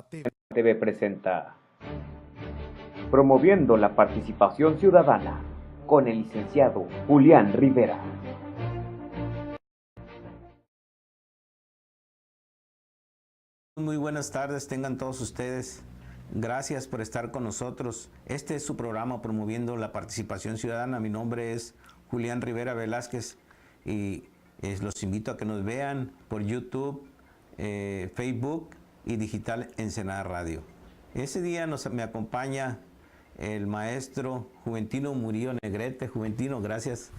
TV presenta Promoviendo la Participación Ciudadana con el licenciado Julián Rivera. Muy buenas tardes, tengan todos ustedes. Gracias por estar con nosotros. Este es su programa Promoviendo la Participación Ciudadana. Mi nombre es Julián Rivera Velázquez y los invito a que nos vean por YouTube, Facebook y Digital Ensenada Radio. Ese día me acompaña el maestro Juventino Murillo Negrete. Juventino, gracias.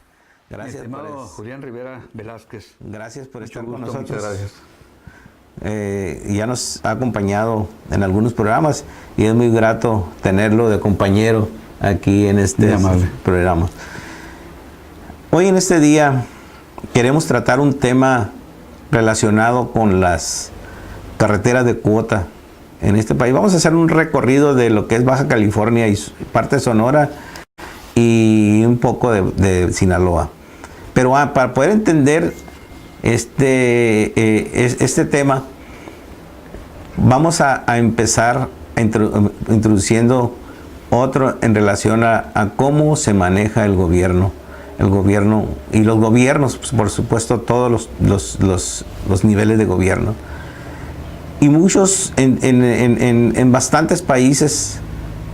Gracias, estimado Julián Rivera Velázquez. Gracias por Mucho estar gusto, con nosotros. Muchas gracias. Ya nos ha acompañado en algunos programas y es muy grato tenerlo de compañero aquí en este programa. Hoy en este día queremos tratar un tema relacionado con las carreteras de cuota en este país. Vamos a hacer un recorrido de lo que es Baja California y parte de Sonora y un poco de Sinaloa. Pero para poder entender este tema, vamos a empezar introduciendo otro en relación a cómo se maneja el gobierno y los gobiernos, pues, por supuesto, todos los niveles de gobierno. Y muchos, en bastantes países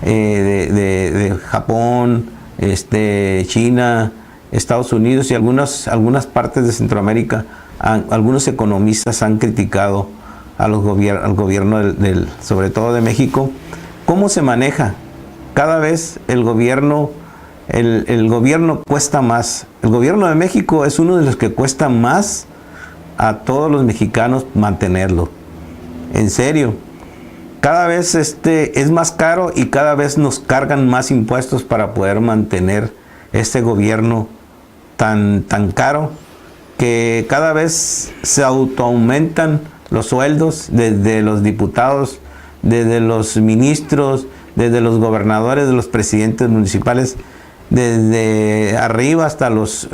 de Japón, China, Estados Unidos y algunas partes de Centroamérica, algunos economistas han criticado al gobierno sobre todo de México, cómo se maneja. Cada vez el gobierno cuesta más. El gobierno de México es uno de los que cuesta más a todos los mexicanos mantenerlo. En serio, cada vez es más caro y cada vez nos cargan más impuestos para poder mantener este gobierno tan caro, que cada vez se autoaumentan los sueldos desde los diputados, desde los ministros, desde los gobernadores, de los presidentes municipales, desde arriba hasta los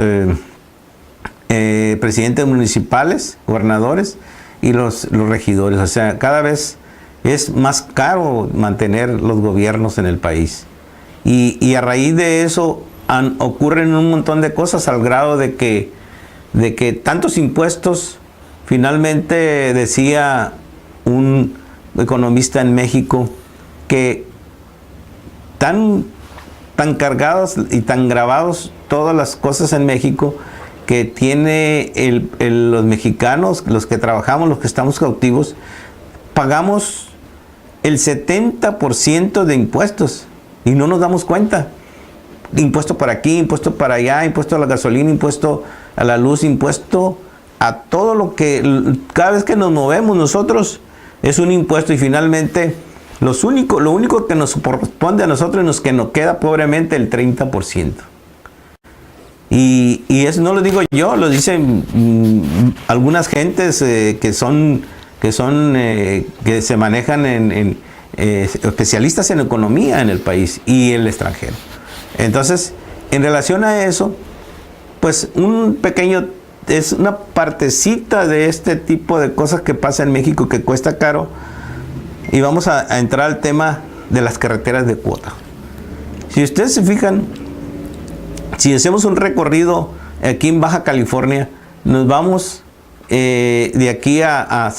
presidentes municipales, gobernadores y los regidores. O sea, cada vez es más caro mantener los gobiernos en el país. Y a raíz de eso ocurren un montón de cosas, al grado de que tantos impuestos, finalmente decía un economista en México, que tan cargados y tan grabados todas las cosas en México, que tiene los mexicanos, los que trabajamos, los que estamos cautivos, pagamos el 70% de impuestos y no nos damos cuenta. Impuesto para aquí, impuesto para allá, impuesto a la gasolina, impuesto a la luz, impuesto a todo lo que, cada vez que nos movemos nosotros es un impuesto, y finalmente lo único que nos corresponde a nosotros es que nos queda pobremente el 30%. Y eso no lo digo yo, lo dicen algunas gentes que se manejan en especialistas en economía en el país y el extranjero. Entonces, en relación a eso, pues es una partecita de este tipo de cosas que pasa en México, que cuesta caro. Y vamos a entrar al tema de las carreteras de cuota. Si ustedes se fijan, si hacemos un recorrido aquí en Baja California, nos vamos de aquí a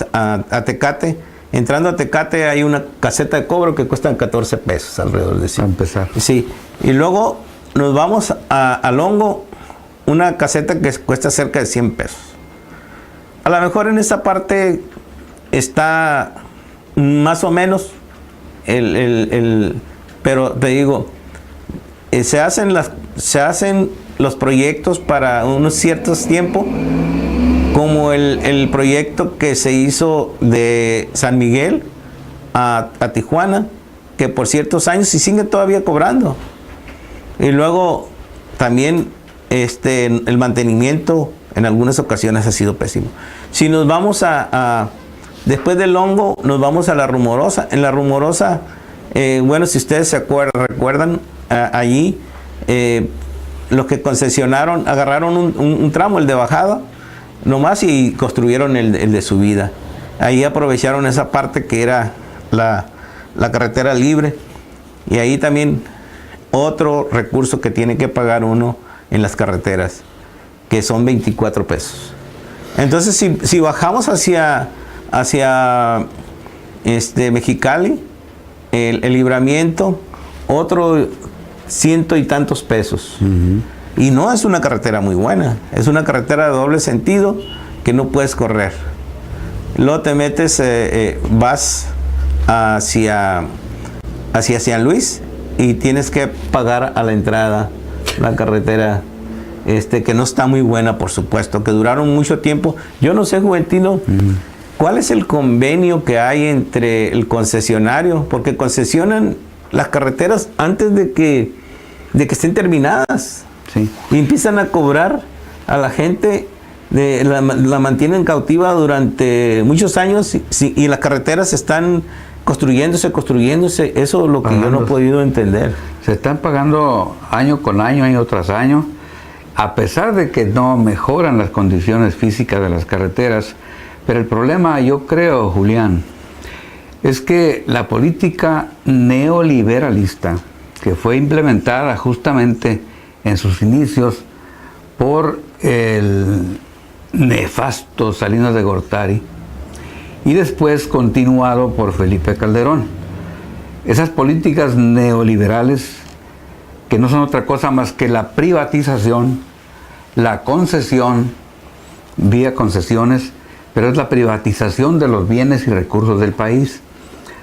Tecate. Entrando a Tecate hay una caseta de cobro que cuesta 14 pesos alrededor de sí. Para empezar. Sí. Y luego nos vamos a Longo, una caseta que cuesta cerca de 100 pesos. A lo mejor en esta parte está más o menos pero te digo, se hacen los proyectos para unos ciertos tiempos, como el proyecto que se hizo de San Miguel a Tijuana, que por ciertos años y sigue todavía cobrando. Y luego también el mantenimiento en algunas ocasiones ha sido pésimo. Si nos vamos después del Hongo, nos vamos a La Rumorosa. En La Rumorosa, bueno, si ustedes recuerdan, allí los que concesionaron, agarraron un tramo, el de bajada, nomás, y construyeron el de subida. Ahí aprovecharon esa parte que era la carretera libre. Y ahí también otro recurso que tiene que pagar uno en las carreteras, que son 24 pesos. Entonces, si bajamos hacia Mexicali, el Libramiento, otro 100 y tantos pesos. Y no es una carretera muy buena, es una carretera de doble sentido que no puedes correr. Luego te metes, vas hacia San Luis y tienes que pagar a la entrada la carretera, que no está muy buena, por supuesto, que duraron mucho tiempo. Yo no sé, Juventino, ¿cuál es el convenio que hay entre el concesionario? Porque concesionan las carreteras antes de que estén terminadas. Sí. Y empiezan a cobrar a la gente, la mantienen cautiva durante muchos años y las carreteras están construyéndose. Eso es lo que yo no he podido entender. Se están pagando año con año, año tras año, a pesar de que no mejoran las condiciones físicas de las carreteras. Pero el problema, yo creo, Julián, es que la política neoliberalista que fue implementada justamente en sus inicios por el nefasto Salinas de Gortari y después continuado por Felipe Calderón. Esas políticas neoliberales que no son otra cosa más que la privatización, la concesión vía concesiones, pero es la privatización de los bienes y recursos del país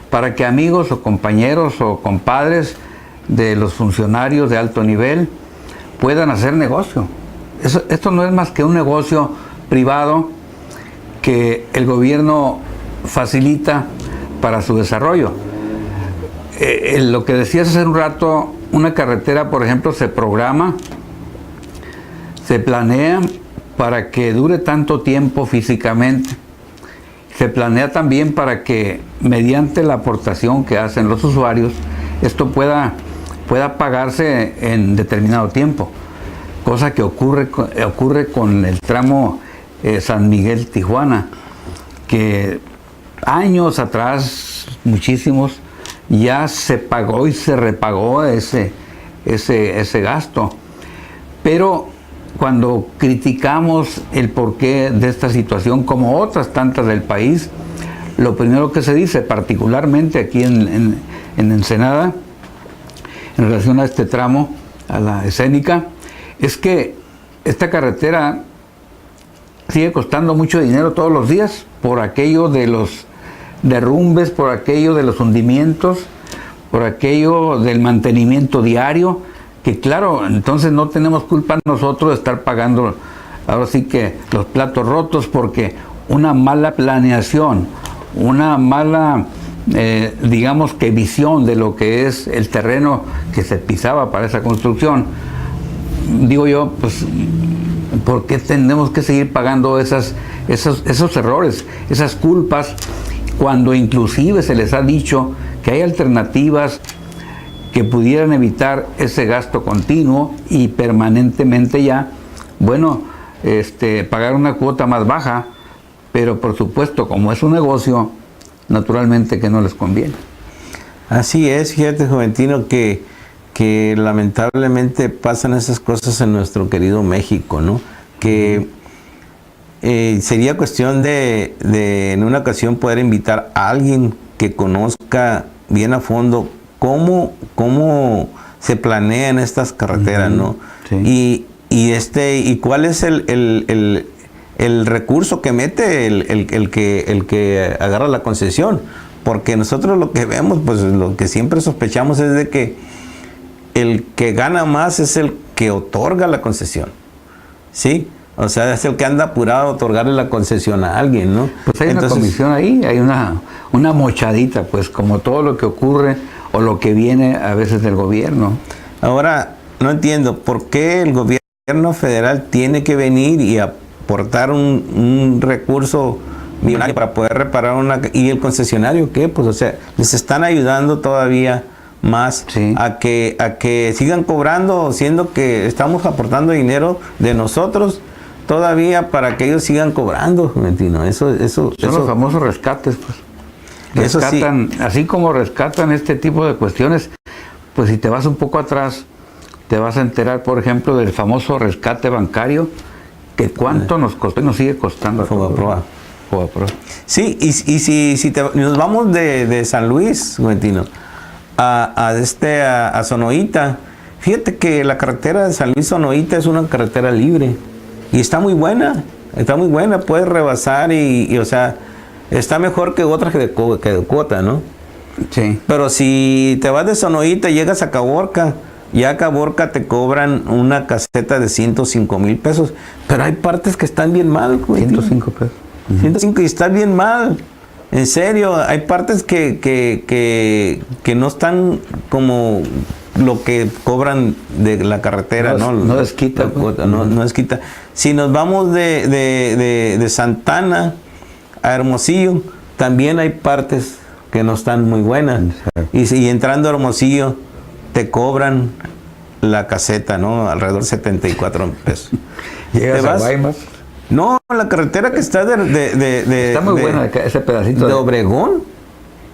para que amigos o compañeros o compadres de los funcionarios de alto nivel puedan hacer negocio. Esto no es más que un negocio privado que el gobierno facilita para su desarrollo. Lo que decías hace un rato, una carretera, por ejemplo, se programa, se planea para que dure tanto tiempo físicamente. Se planea también para que mediante la aportación que hacen los usuarios, esto pueda pagarse en determinado tiempo, cosa que ocurre con el tramo San Miguel-Tijuana, que años atrás, muchísimos, ya se pagó y se repagó ese gasto. Pero cuando criticamos el porqué de esta situación, como otras tantas del país, lo primero que se dice, particularmente aquí en Ensenada, en relación a este tramo, a la escénica, es que esta carretera sigue costando mucho dinero todos los días por aquello de los derrumbes, por aquello de los hundimientos, por aquello del mantenimiento diario, que claro, entonces no tenemos culpa nosotros de estar pagando ahora sí que los platos rotos, porque una mala planeación, una mala digamos que visión de lo que es el terreno que se pisaba para esa construcción, digo yo, pues ¿por qué tenemos que seguir pagando esos errores, esas culpas, cuando inclusive se les ha dicho que hay alternativas que pudieran evitar ese gasto continuo y permanentemente ya, bueno, pagar una cuota más baja, pero por supuesto, como es un negocio, naturalmente que no les conviene. Así es, fíjate, Juventino, que lamentablemente pasan esas cosas en nuestro querido México, ¿no? Que sería cuestión de en una ocasión poder invitar a alguien que conozca bien a fondo cómo se planean estas carreteras, ¿no? Sí. Y cuál es el recurso que mete el que agarra la concesión, porque nosotros lo que vemos, pues lo que siempre sospechamos es de que el que gana más es el que otorga la concesión, ¿sí? O sea, es el que anda apurado a otorgarle la concesión a alguien, ¿no? Pues hay una comisión ahí, hay una mochadita, pues como todo lo que ocurre o lo que viene a veces del gobierno. Ahora, no entiendo, ¿por qué el gobierno federal tiene que venir y aportar un recurso millonario para poder reparar y el concesionario qué? Pues o sea, les están ayudando todavía más a que sigan cobrando, siendo que estamos aportando dinero de nosotros todavía para que ellos sigan cobrando, Juventino. Eso son los famosos rescates, pues. rescatan, sí. Así como rescatan este tipo de cuestiones, pues si te vas un poco atrás, te vas a enterar, por ejemplo, del famoso rescate bancario, que cuánto nos costó y nos sigue costando a Fobaproa. Sí, y si nos vamos de San Luis, Juventino, a Sonoita, fíjate que la carretera de San Luis Sonoita es una carretera libre y está muy buena, puedes rebasar y o sea, está mejor que otras que de cuota, ¿no? Sí. Pero si te vas de Sonoita y llegas a Caborca, ya a Caborca te cobran una caseta de 105,000 pesos, pero hay partes que están bien mal, güey. 105 pesos. 105 y está bien mal. En serio, hay partes que no están como lo que cobran de la carretera, no es quita. No es quita. Si nos vamos de Santana a Hermosillo, también hay partes que no están muy buenas. Y entrando a Hermosillo, te cobran la caseta, ¿no? Alrededor de 74 pesos. ¿Llegas a Guaymas? No, la carretera que está está muy buena ese pedacito. De Obregón.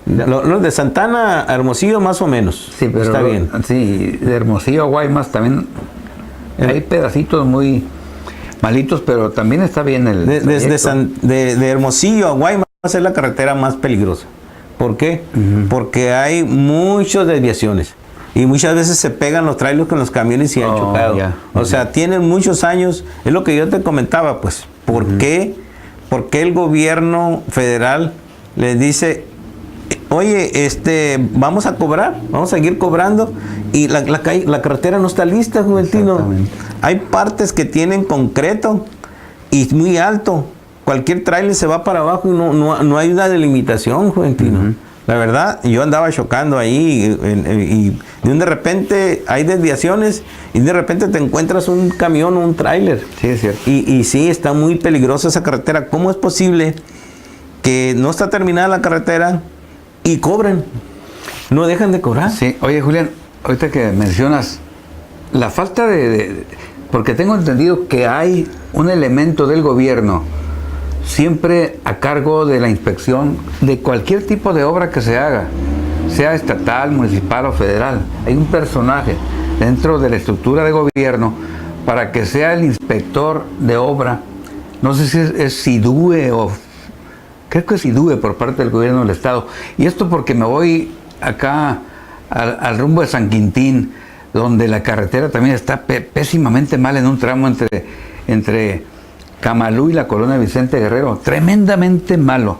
Los de Santana a Hermosillo más o menos. Sí, pero está bien. Sí, de Hermosillo a Guaymas también hay pedacitos muy malitos, pero también está bien el de Hermosillo a Guaymas es la carretera más peligrosa. ¿Por qué? Porque hay muchas desviaciones. Y muchas veces se pegan los trailers con los camiones y han chocado. O sea, tienen muchos años. Es lo que yo te comentaba, pues. ¿Por qué el gobierno federal les dice, oye, vamos a cobrar, vamos a seguir cobrando? Y la carretera no está lista, Juventino. Hay partes que tienen concreto y muy alto. Cualquier trailer se va para abajo y no hay una delimitación, Juventino. La verdad, yo andaba chocando ahí y de repente hay desviaciones y de repente te encuentras un camión o un tráiler. Sí, es cierto. Y sí, está muy peligrosa esa carretera. ¿Cómo es posible que no está terminada la carretera y cobren? No dejan de cobrar. Sí, oye Julián, ahorita que mencionas la falta porque tengo entendido que hay un elemento del gobierno siempre a cargo de la inspección de cualquier tipo de obra que se haga, sea estatal, municipal o federal. Hay un personaje dentro de la estructura de gobierno para que sea el inspector de obra. No sé si es SIDUE o... Creo que es SIDUE por parte del gobierno del estado. Y esto porque me voy acá al rumbo de San Quintín, donde la carretera también está pésimamente mal en un tramo entre Camalú y la colonia Vicente Guerrero, tremendamente malo,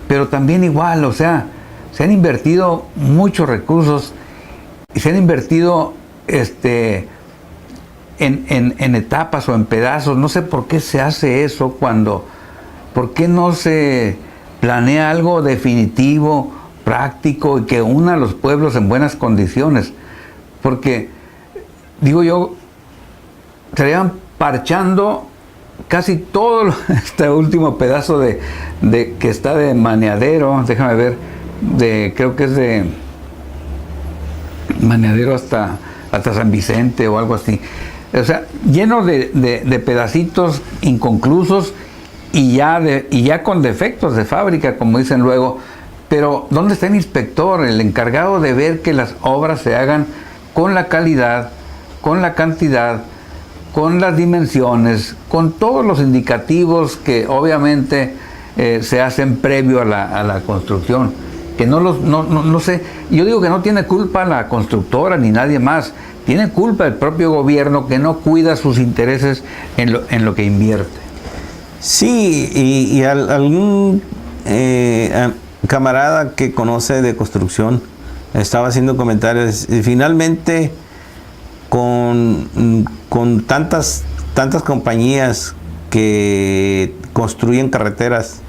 pero también igual, o sea, se han invertido muchos recursos y se han invertido en etapas o en pedazos. No sé por qué se hace eso por qué no se planea algo definitivo, práctico y que una a los pueblos en buenas condiciones, porque digo yo, estarían parchando casi todo este último pedazo de que está de Maneadero, déjame ver, creo que es de Maneadero hasta San Vicente o algo así. O sea, lleno de pedacitos inconclusos y ya con defectos de fábrica, como dicen luego. Pero ¿dónde está el inspector, el encargado de ver que las obras se hagan con la calidad, con la cantidad, con las dimensiones, con todos los indicativos que obviamente se hacen previo a la construcción? Que no sé, yo digo que no tiene culpa la constructora ni nadie más, tiene culpa el propio gobierno que no cuida sus intereses en lo que invierte. Sí, y algún camarada que conoce de construcción estaba haciendo comentarios, y finalmente con tantas compañías que construyen carreteras,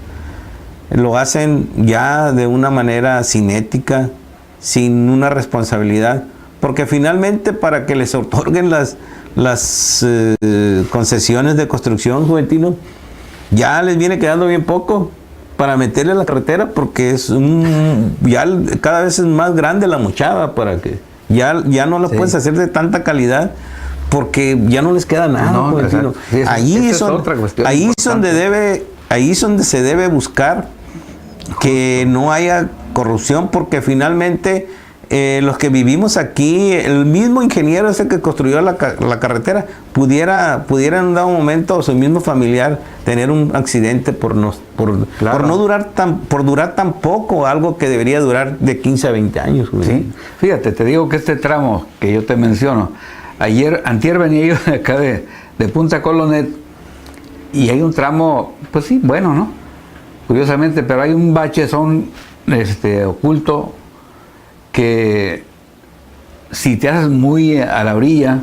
lo hacen ya de una manera cinética, sin una responsabilidad, porque finalmente para que les otorguen las concesiones de construcción, Juventino, ya les viene quedando bien poco para meterle a la carretera, porque ya cada vez es más grande la mochada, para que ya no la puedes hacer de tanta calidad, porque ya no les queda nada. No, ahí es donde se debe buscar que no haya corrupción, porque finalmente los que vivimos aquí, el mismo ingeniero ese que construyó la carretera, pudiera en un dado momento su mismo familiar tener un accidente por durar tan poco, algo que debería durar de 15 a 20 años. Sí. Fíjate, te digo que este tramo que yo te menciono, antier venía yo de acá de Punta Colonet, y hay un tramo, pues sí, bueno, ¿no? Curiosamente, pero hay un bachezón oculto que si te haces muy a la orilla,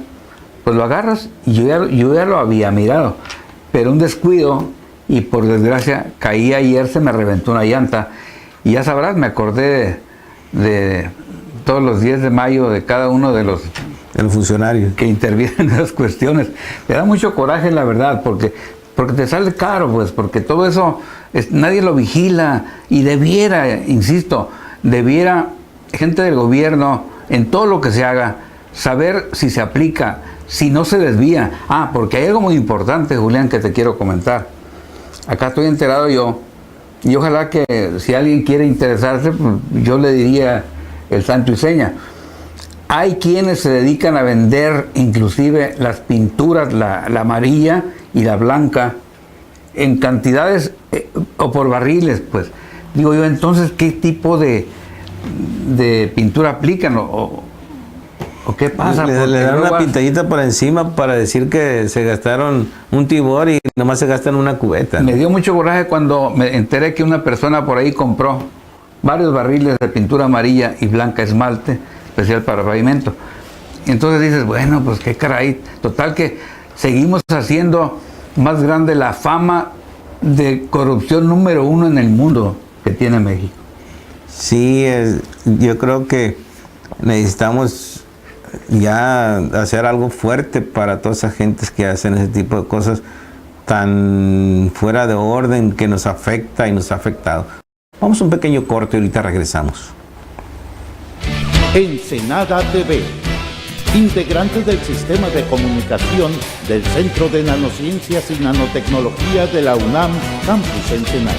pues lo agarras, y yo ya lo había mirado, pero un descuido, y por desgracia caí ayer, se me reventó una llanta, y ya sabrás, me acordé de todos los 10 de mayo de cada uno de los funcionarios que intervienen en esas cuestiones. Me da mucho coraje, la verdad, porque te sale caro, pues, porque todo eso nadie lo vigila, y debiera gente del gobierno, en todo lo que se haga, saber si se aplica, si no se desvía. Porque hay algo muy importante, Julián, que te quiero comentar. Acá estoy enterado yo, y ojalá que si alguien quiere interesarse, pues, yo le diría el santo y seña. Hay quienes se dedican a vender inclusive las pinturas, la amarilla y la blanca, en cantidades o por barriles, pues. Digo yo, entonces, ¿qué tipo de pintura aplican o qué pasa? Le dan una pintadita por encima para decir que se gastaron un tibor y nomás se gastan una cubeta, ¿no? Me dio mucho coraje cuando me enteré que una persona por ahí compró varios barriles de pintura amarilla y blanca esmalte, especial para pavimento. Entonces dices, bueno, pues qué caray, total que seguimos haciendo más grande la fama de corrupción número 1 en el mundo que tiene México. Sí, yo creo que necesitamos ya hacer algo fuerte para todas esas gentes que hacen ese tipo de cosas tan fuera de orden, que nos afecta y nos ha afectado. Vamos a un pequeño corte y ahorita regresamos. Ensenada TV, integrante del sistema de comunicación del Centro de Nanociencias y Nanotecnología de la UNAM, Campus Ensenada.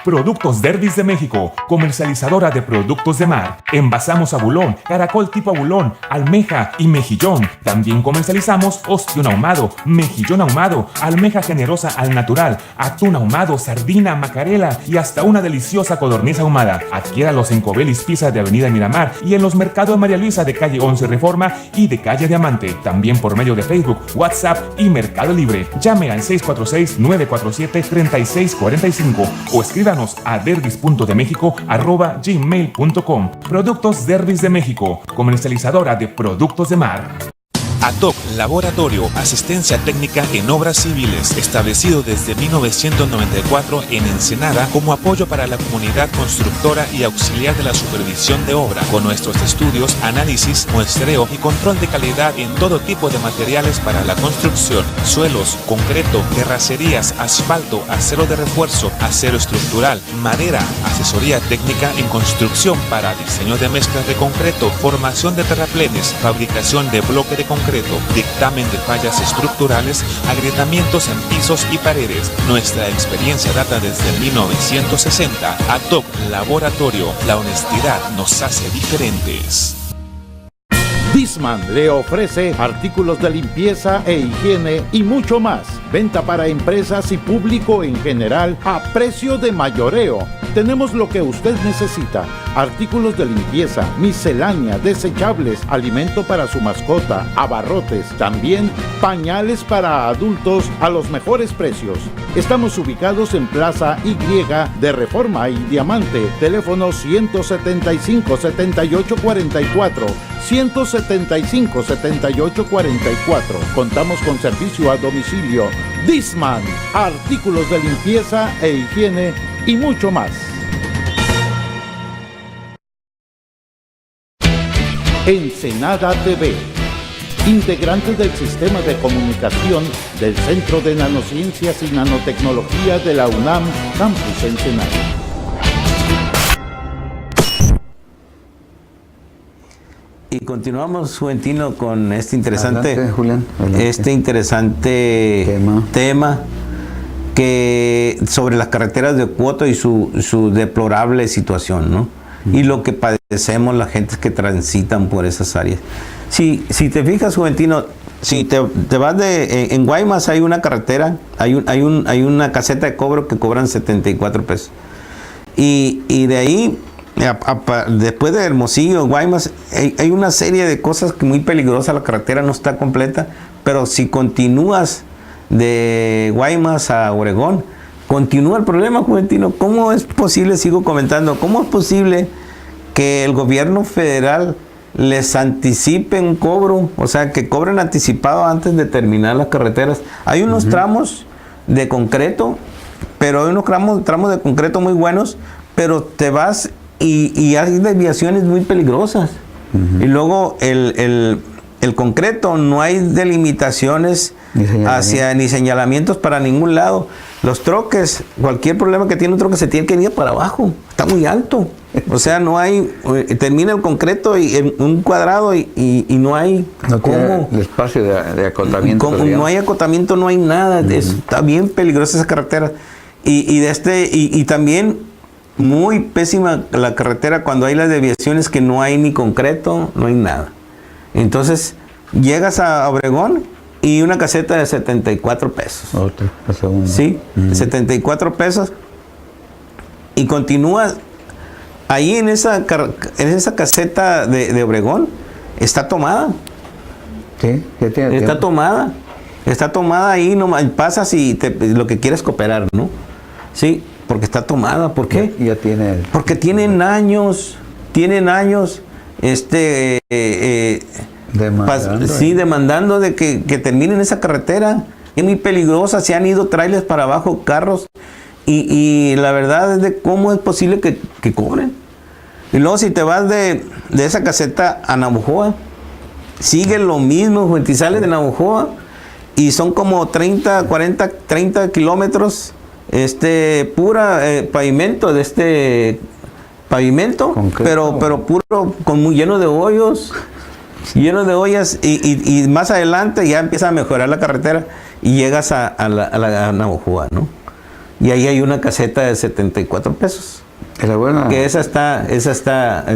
Productos Derbis de México, comercializadora de productos de mar. Envasamos abulón, caracol tipo abulón, almeja y mejillón. También comercializamos ostión ahumado, mejillón ahumado, almeja generosa al natural, atún ahumado, sardina, macarela y hasta una deliciosa codorniz ahumada. Adquiéralos en Cobelis Pizza de Avenida Miramar y en los mercados de María Luisa de calle 11 Reforma y de calle Diamante. También por medio de Facebook, WhatsApp y Mercado Libre. Llame al 646-947-3645 o escríbanos a derbis.demexico@gmail.com. Productos Derbis de México, comercializadora de productos de mar. ATOC Laboratorio, asistencia técnica en obras civiles, establecido desde 1994 en Ensenada como apoyo para la comunidad constructora y auxiliar de la supervisión de obra, con nuestros estudios, análisis, muestreo y control de calidad en todo tipo de materiales para la construcción, suelos, concreto, terracerías, asfalto, acero de refuerzo, acero estructural, madera, asesoría técnica en construcción para diseño de mezclas de concreto, formación de terraplenes, fabricación de bloque de concreto, dictamen de fallas estructurales, agrietamientos en pisos y paredes. Nuestra experiencia data desde 1960. ATOC Laboratorio, la honestidad nos hace diferentes. Disman le ofrece artículos de limpieza e higiene y mucho más. Venta para empresas y público en general a precio de mayoreo. Tenemos lo que usted necesita: artículos de limpieza, miscelánea, desechables, alimento para su mascota, abarrotes, también pañales para adultos a los mejores precios. Estamos ubicados en Plaza Y de Reforma y Diamante. Teléfono 175-7844. 175-7844. Contamos con servicio a domicilio. Disman, artículos de limpieza e higiene y mucho más. Ensenada TV, integrante del sistema de comunicación del Centro de Nanociencias y Nanotecnología de la UNAM, Campus Ensenada. Y continuamos, Juventino, con este interesante, Adelante, Julián. Adelante. este interesante tema que sobre las carreteras de Cuotto y su deplorable situación, ¿no? Y lo que padecemos la gente que transitan por esas áreas. Si te fijas, Juventino, si te vas en Guaymas hay una carretera, hay una caseta de cobro que cobran 74 pesos. Y de ahí, después de Hermosillo, Guaymas, hay una serie de cosas que muy peligrosas. La carretera no está completa, pero si continúas de Guaymas a Obregón, continúa el problema, Juventino. ¿Cómo es posible, sigo comentando, cómo es posible que el gobierno federal les anticipe un cobro, o sea, que cobren anticipado antes de terminar las carreteras? Hay unos tramos de concreto, pero hay unos tramos de concreto muy buenos, pero te vas y hay desviaciones muy peligrosas. Y luego el concreto, no hay delimitaciones ni señalamientos para ningún lado. Los troques, cualquier problema que tiene un troque se tiene que ir para abajo, está muy alto. O sea, no hay, termina el concreto y en un cuadrado y no hay cómo. El espacio de acotamiento. No hay acotamiento, no hay nada. Está bien peligrosa esa carretera. Y también muy pésima la carretera cuando hay las desviaciones que no hay ni concreto, no hay nada. Entonces, llegas a Obregón y una caseta de 74 pesos. Otra, la segunda. Sí, 74 pesos. Y continúas ahí en esa caseta de Obregón, está tomada. Sí, ya tiene está tiempo. tomada. Está tomada ahí, nomás pasas y lo que quieres cooperar, ¿no? Sí, porque está tomada. ¿Por qué? Ya tiene. Porque tienen años. Demandando de que terminen esa carretera. Es muy peligrosa, se han ido trailers para abajo, carros, y la verdad es de cómo es posible que cobren. Y luego si te vas de esa caseta a Navojoa, sigue lo mismo, y sales de Navojoa y son como 30 kilómetros, pura pavimento, pavimento, pero puro, lleno de hoyos. Lleno de ollas, y más adelante ya empieza a mejorar la carretera y llegas a Navojoa, ¿no? Y ahí hay una caseta de 74 pesos. Es la buena. Que esa está,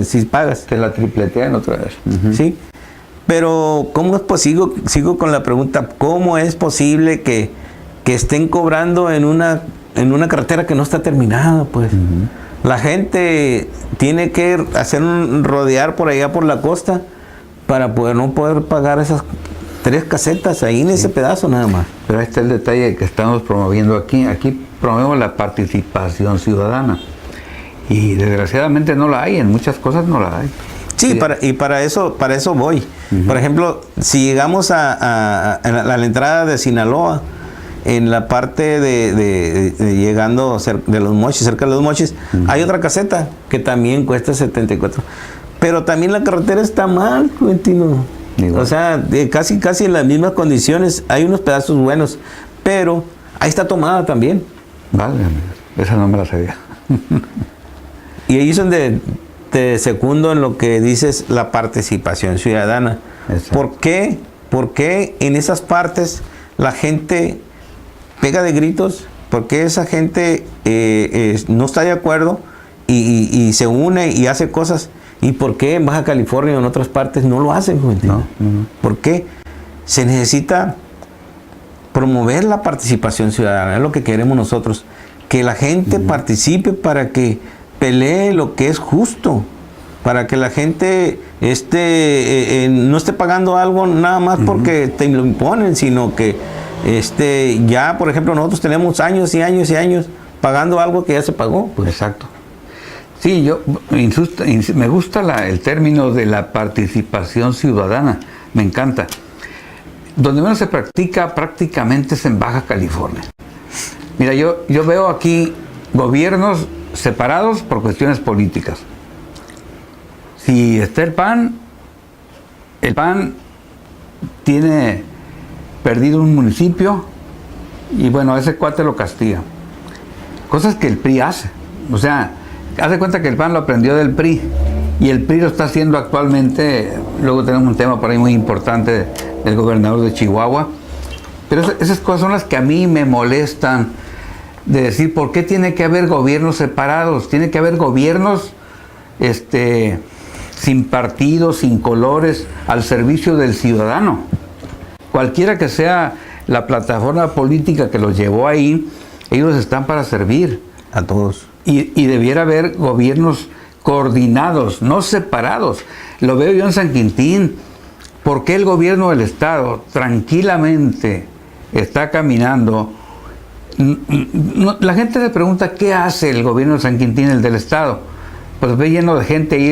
si pagas. Te la tripletean otra vez. Sí. Pero, ¿cómo es posible? Sigo con la pregunta, ¿cómo es posible que estén cobrando en una carretera que no está terminada, pues? La gente tiene que hacer un rodear por allá por la costa para no poder pagar esas 3 casetas ahí en ese pedazo nada más. Pero ahí está el detalle que estamos promoviendo aquí. Aquí promovemos la participación ciudadana. Y desgraciadamente no la hay, en muchas cosas no la hay. Sí, para eso voy. Por ejemplo, si llegamos a la entrada de Sinaloa, en la parte de llegando de Los Mochis, cerca de Los Mochis, hay otra caseta que también cuesta 74. Pero también la carretera está mal, Juventino. O sea, casi en las mismas condiciones. Hay unos pedazos buenos, pero ahí está tomada también. Vale, esa no me la sabía. Y ahí es donde te secundo en lo que dices, la participación ciudadana. Exacto. ¿Por qué en esas partes la gente pega de gritos? ¿Por qué esa gente no está de acuerdo y se une y hace cosas? ¿Y por qué en Baja California o en otras partes no lo hacen? No. ¿Por qué? Se necesita promover la participación ciudadana, es lo que queremos nosotros. Que la gente participe para que pelee lo que es justo, para que la gente no esté pagando algo nada más porque te lo imponen, sino que ya, por ejemplo, nosotros tenemos años y años y años pagando algo que ya se pagó. Pues. Exacto. Sí, me gusta el término de la participación ciudadana, me encanta. Donde menos se practica prácticamente es en Baja California. Mira, yo veo aquí gobiernos separados por cuestiones políticas. Si está el PAN tiene perdido un municipio y bueno, a ese cuate lo castiga. Cosas que el PRI hace. O sea, haz de cuenta que el PAN lo aprendió del PRI y el PRI lo está haciendo actualmente. Luego tenemos un tema por ahí muy importante del gobernador de Chihuahua. Pero esas cosas son las que a mí me molestan de decir por qué tiene que haber gobiernos separados, tiene que haber gobiernos sin partidos, sin colores, al servicio del ciudadano. Cualquiera que sea la plataforma política que los llevó ahí, ellos están para servir a todos. Y debiera haber gobiernos coordinados, no separados. Lo veo yo en San Quintín. ¿Por qué el gobierno del Estado tranquilamente está caminando? La gente se pregunta qué hace el gobierno de San Quintín, el del Estado. Pues ve lleno de gente ahí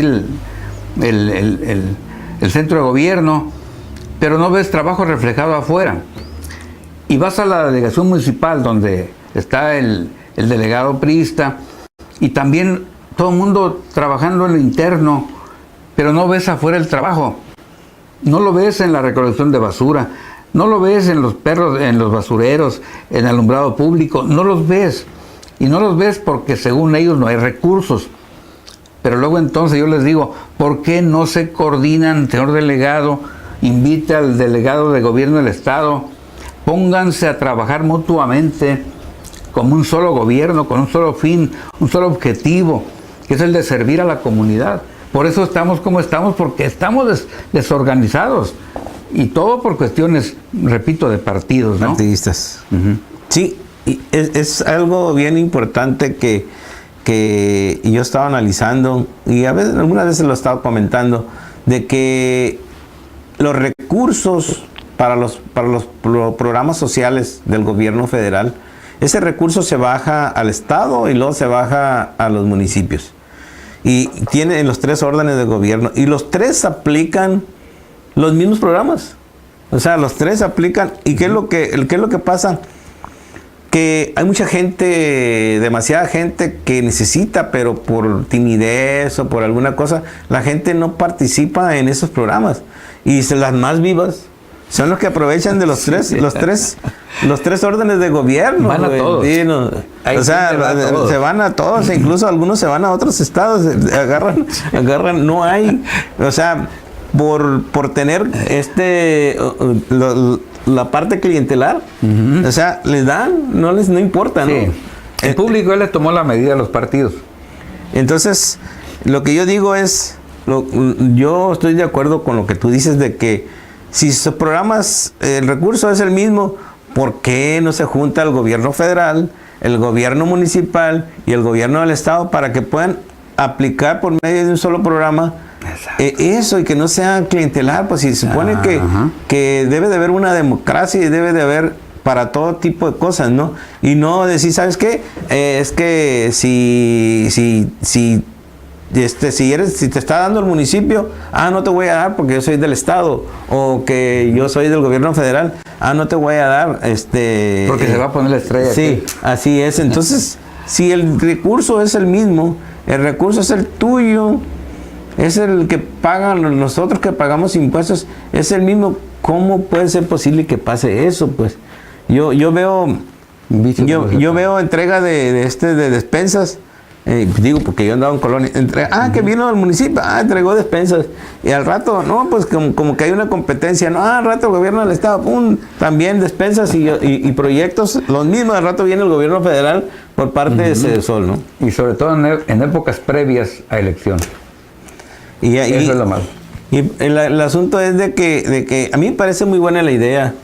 el centro de gobierno, pero no ves trabajo reflejado afuera. Y vas a la delegación municipal donde está el delegado priista y también todo el mundo trabajando en lo interno, pero no ves afuera el trabajo. No lo ves en la recolección de basura, no lo ves en los perros, en los basureros, en el alumbrado público, no los ves. Y no los ves porque según ellos no hay recursos. Pero luego entonces yo les digo, ¿por qué no se coordinan, señor delegado? Invite al delegado de gobierno del Estado, pónganse a trabajar mutuamente como un solo gobierno, con un solo fin, un solo objetivo, que es el de servir a la comunidad. Por eso estamos como estamos, porque estamos desorganizados. Y todo por cuestiones, repito, de partidos, ¿no? Partidistas. Sí, y es algo bien importante que yo estaba analizando, y algunas veces lo estaba comentando, de que los recursos para los programas sociales del gobierno federal, ese recurso se baja al Estado y luego se baja a los municipios. Y tiene los 3 órdenes de gobierno, y los 3 aplican los mismos programas. O sea, los 3 aplican. ¿Y qué es lo que pasa? Que hay mucha gente, demasiada gente que necesita, pero por timidez o por alguna cosa, la gente no participa en esos programas. Y las más vivas son los que aprovechan de los tres órdenes de gobierno. Van a todos. Sí, no. O sea, se van a todos, e incluso algunos se van a otros estados, agarran, no hay, o sea, por tener la parte clientelar, o sea, les dan, no importa, ¿no? Sí. El público le tomó la medida a los partidos. Entonces, lo que yo digo es, yo estoy de acuerdo con lo que tú dices de que si sus programas, el recurso es el mismo, ¿por qué no se junta el gobierno federal, el gobierno municipal y el gobierno del Estado para que puedan aplicar por medio de un solo programa eso, y que no sea clientelar? Pues si se supone que debe de haber una democracia y debe de haber para todo tipo de cosas, ¿no? Y no decir, ¿sabes qué? Es que si te está dando el municipio, no te voy a dar porque yo soy del Estado, o que yo soy del gobierno federal, no te voy a dar, porque se va a poner la estrella. Sí, aquí. Así es. Entonces, si el recurso es el mismo, el recurso es el tuyo, es el que pagan nosotros que pagamos impuestos, es el mismo, ¿cómo puede ser posible que pase eso? Pues yo veo entrega de despensas. Digo, porque yo andaba en colonia, que vino al municipio, entregó despensas, y al rato, no, pues como que hay una competencia, no, al rato el gobierno del Estado, también despensas y proyectos, los mismos, al rato viene el gobierno federal por parte de Cedesol, ¿no? Y sobre todo en épocas previas a elección. Eso es lo malo. Y el asunto es de que a mí me parece muy buena la idea,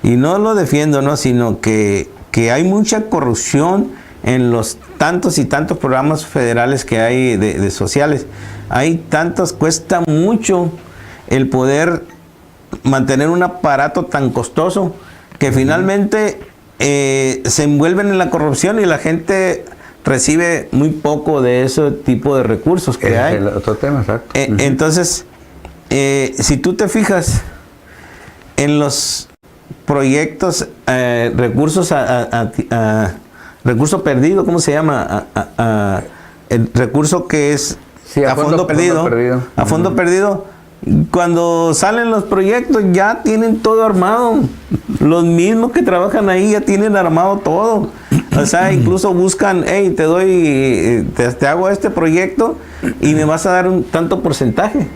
y no lo defiendo, ¿no? Sino que hay mucha corrupción en los tantos y tantos programas federales que hay de sociales. Hay tantos, cuesta mucho el poder mantener un aparato tan costoso que finalmente se envuelven en la corrupción y la gente recibe muy poco de ese tipo de recursos que hay. El otro tema, exacto. Entonces, si tú te fijas en los proyectos, recursos recurso perdido, ¿cómo se llama? El recurso que es a fondo perdido. A fondo perdido. Cuando salen los proyectos ya tienen todo armado. Los mismos que trabajan ahí ya tienen armado todo. O sea, incluso buscan, hey, te hago este proyecto y me vas a dar un tanto porcentaje.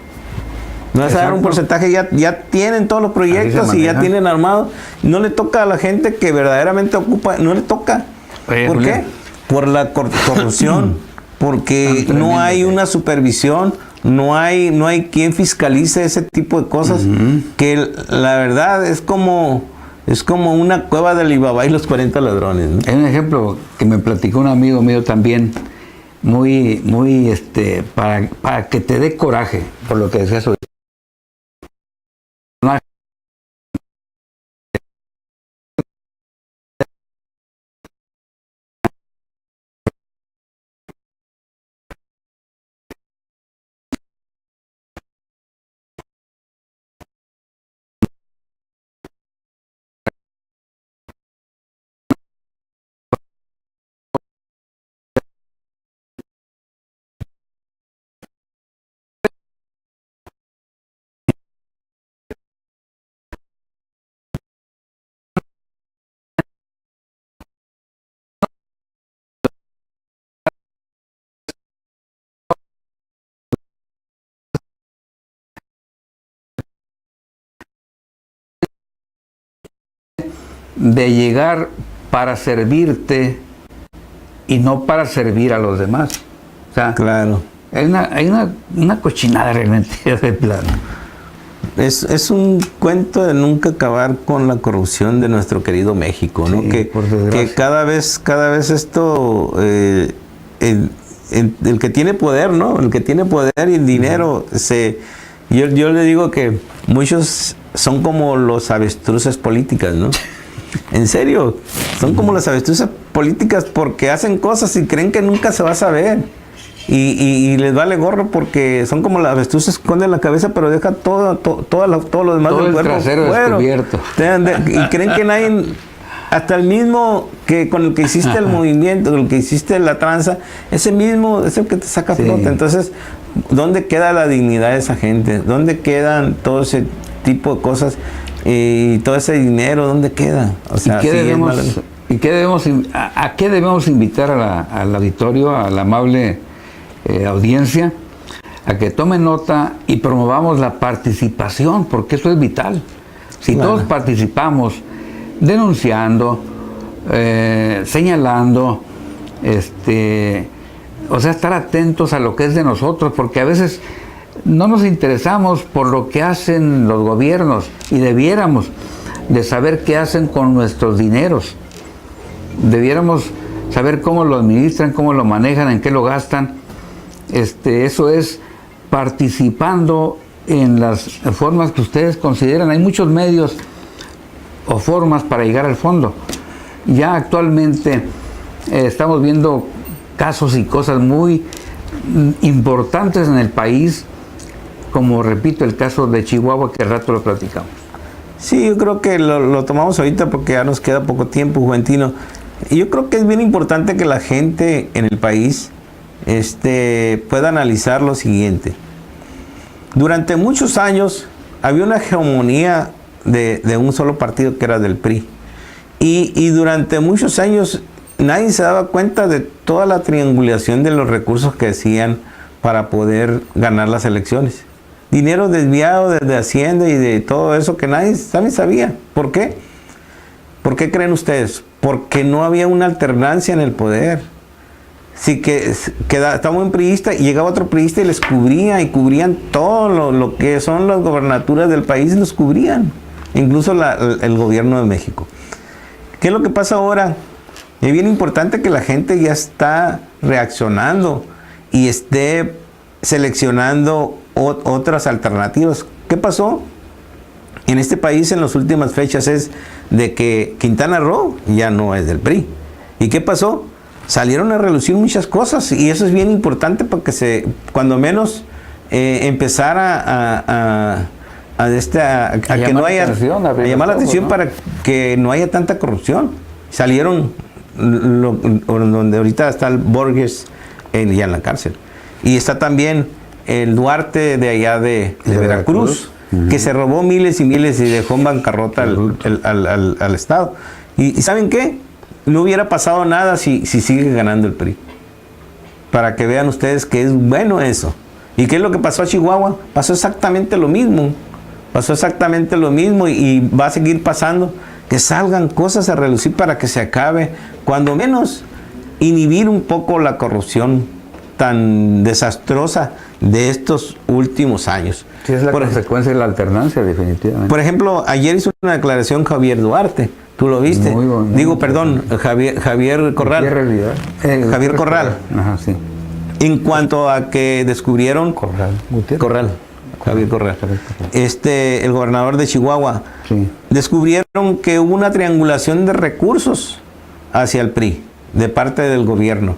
Me vas a dar un porcentaje, ya tienen todos los proyectos y ya tienen armado. No le toca a la gente que verdaderamente ocupa, no le toca. ¿Por qué? Por la corrupción, porque no hay una supervisión, no hay quien fiscalice ese tipo de cosas, que la verdad es como una cueva de Alibaba y los 40 ladrones, ¿no? Hay un ejemplo que me platicó un amigo mío también, muy para que te dé coraje por lo que decías hoy. De llegar para servirte y no para servir a los demás. O sea, claro. Hay una cochinada realmente de plano. Es un cuento de nunca acabar con la corrupción de nuestro querido México, ¿no? Sí, que cada vez esto, el que tiene poder, ¿no? El que tiene poder y el dinero, yo le digo que muchos son como los avestruces políticas, ¿no? En serio, son como las avestruces políticas porque hacen cosas y creen que nunca se va a saber. Y les vale gorro porque son como las avestruces que esconden la cabeza, pero deja todo lo demás todo del cuerpo descubierto. Y creen que nadie, hasta el mismo que con el que hiciste el movimiento, con el que hiciste la tranza, ese mismo es el que te saca flote. Entonces, ¿dónde queda la dignidad de esa gente? ¿Dónde quedan todo ese tipo de cosas? Y todo ese dinero, ¿dónde queda? O sea, ¿a qué debemos invitar al auditorio, a la amable audiencia, a que tome nota y promovamos la participación, porque eso es vital? Si todos participamos denunciando, señalando, o sea, estar atentos a lo que es de nosotros, porque a veces no nos interesamos por lo que hacen los gobiernos y debiéramos de saber qué hacen con nuestros dineros. Debiéramos saber cómo lo administran, cómo lo manejan, en qué lo gastan. Eso es participando en las formas que ustedes consideran. Hay muchos medios o formas para llegar al fondo. Ya actualmente estamos viendo casos y cosas muy importantes en el país, como repito el caso de Chihuahua, que al rato lo platicamos. Sí, yo creo que lo tomamos ahorita porque ya nos queda poco tiempo, Juventino. Y yo creo que es bien importante que la gente en el país pueda analizar lo siguiente. Durante muchos años había una hegemonía de un solo partido, que era del PRI. Y durante muchos años nadie se daba cuenta de toda la triangulación de los recursos que hacían para poder ganar las elecciones. Dinero desviado desde Hacienda y de todo eso que nadie sabía. ¿Por qué? ¿Por qué creen ustedes? Porque no había una alternancia en el poder. Sí, estaba un priista y llegaba otro priista y les cubría, y cubrían todo lo que son las gobernaturas del país, los cubrían. Incluso el gobierno de México. ¿Qué es lo que pasa ahora? Es bien importante que la gente ya está reaccionando y esté seleccionando otras alternativas. ¿Qué pasó en este país en las últimas fechas? Es de que Quintana Roo ya no es del PRI. ¿Y qué pasó? Salieron a relucir muchas cosas, y eso es bien importante para que cuando menos empezar a que no haya, a llamar la atención, ¿no? Para que no haya tanta corrupción. Salieron donde ahorita está el Borges ya en la cárcel, y está también el Duarte de allá de Veracruz, que se robó miles y miles y dejó en bancarrota al Estado. ¿Y saben qué? No hubiera pasado nada si sigue ganando el PRI. Para que vean ustedes que es bueno eso. ¿Y qué es lo que pasó a Chihuahua? Pasó exactamente lo mismo. Pasó exactamente lo mismo y va a seguir pasando. que salgan cosas a relucir para que se acabe, cuando menos inhibir un poco la corrupción tan desastrosa de estos últimos años. Sí, es la consecuencia de la alternancia, definitivamente. Por ejemplo, ayer hizo una declaración Javier Duarte, ¿tú lo viste? Muy bonito. Digo, perdón, Javier Corral. Javier Corral. Ajá, sí. En cuanto a que descubrieron... Javier Corral. El gobernador de Chihuahua. Sí. Descubrieron que hubo una triangulación de recursos hacia el PRI, de parte del gobierno.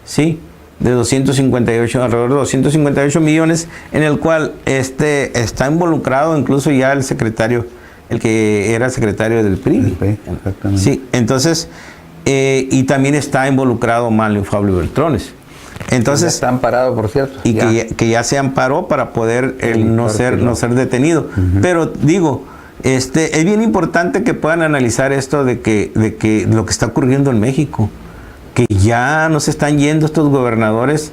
Sí, de 258, alrededor de 258 millones, en el cual está involucrado incluso ya el secretario, el que era secretario del PRI. Exactamente. Sí, entonces, y también está involucrado Manlio Fabio Beltrones. Entonces, está amparado, por cierto. Y que ya se amparó para poder no ser detenido. Pero digo, es bien importante que puedan analizar esto de que lo que está ocurriendo en México, que ya no se están yendo estos gobernadores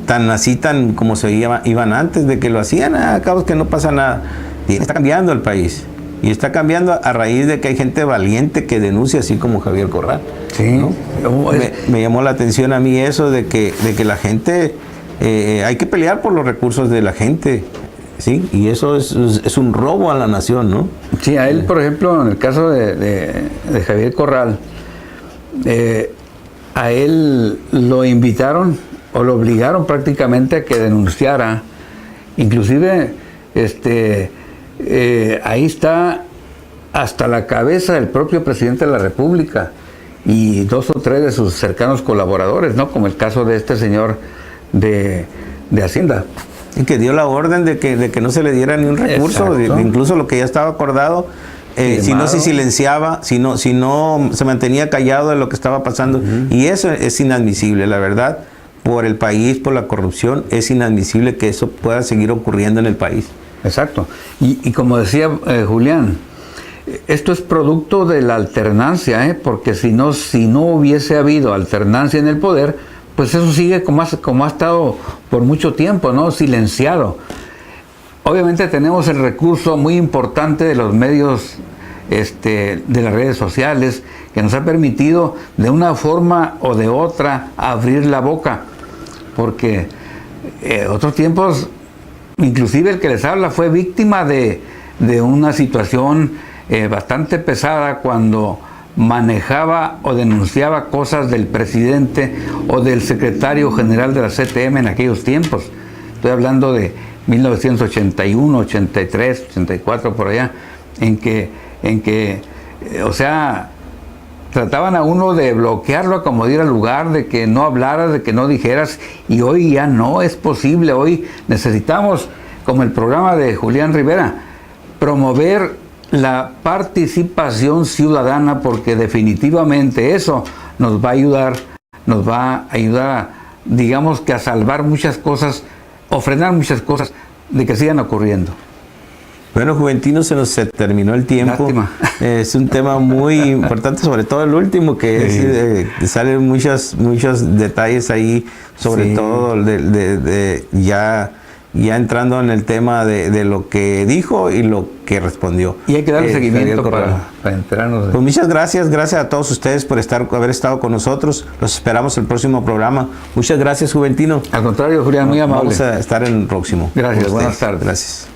tan como se iban antes, de que lo hacían a cabo que no pasa nada. Y está cambiando el país. Y está cambiando a raíz de que hay gente valiente que denuncia, así como Javier Corral. Sí. ¿No? Me llamó la atención a mí eso de que la gente, hay que pelear por los recursos de la gente, ¿sí? Y eso es un robo a la nación, ¿no? Sí, a él, por ejemplo, en el caso de Javier Corral, a él lo invitaron o lo obligaron prácticamente a que denunciara. Inclusive, ahí está hasta la cabeza del propio presidente de la República y 2 o 3 de sus cercanos colaboradores, ¿no? Como el caso de este señor de Hacienda. Y que dio la orden de que no se le diera ni un recurso, incluso lo que ya estaba acordado, si no se silenciaba, si no se mantenía callado de lo que estaba pasando. Y eso es inadmisible, la verdad, por el país, por la corrupción, es inadmisible que eso pueda seguir ocurriendo en el país. Exacto. Y como decía Julián, esto es producto de la alternancia, porque si no hubiese habido alternancia en el poder, pues eso sigue como ha estado por mucho tiempo, ¿no? Silenciado. Obviamente tenemos el recurso muy importante de los medios, de las redes sociales, que nos ha permitido de una forma o de otra abrir la boca, porque otros tiempos, inclusive el que les habla fue víctima de una situación bastante pesada cuando manejaba o denunciaba cosas del presidente o del secretario general de la CTM en aquellos tiempos. Estoy hablando de 1981, 83, 84, por allá, en que o sea, trataban a uno de bloquearlo a como diera lugar, de que no hablaras, de que no dijeras, y hoy ya no es posible. Hoy necesitamos, como el programa de Julián Rivera, promover la participación ciudadana, porque definitivamente eso nos va a ayudar, digamos que a salvar muchas cosas, o frenar muchas cosas de que sigan ocurriendo. Bueno, Juventino, se nos terminó el tiempo. Lástima. Es un tema muy importante, sobre todo el último, que salen muchos detalles ahí, sobre todo ya entrando en el tema de lo que dijo y lo que respondió. Y hay que darle seguimiento para enterarnos. Pues muchas gracias a todos ustedes por haber estado con nosotros. Los esperamos en el próximo programa. Muchas gracias, Juventino. Al contrario, Julián, muy amable. Vamos a estar en el próximo. Gracias, buenas tardes. Gracias.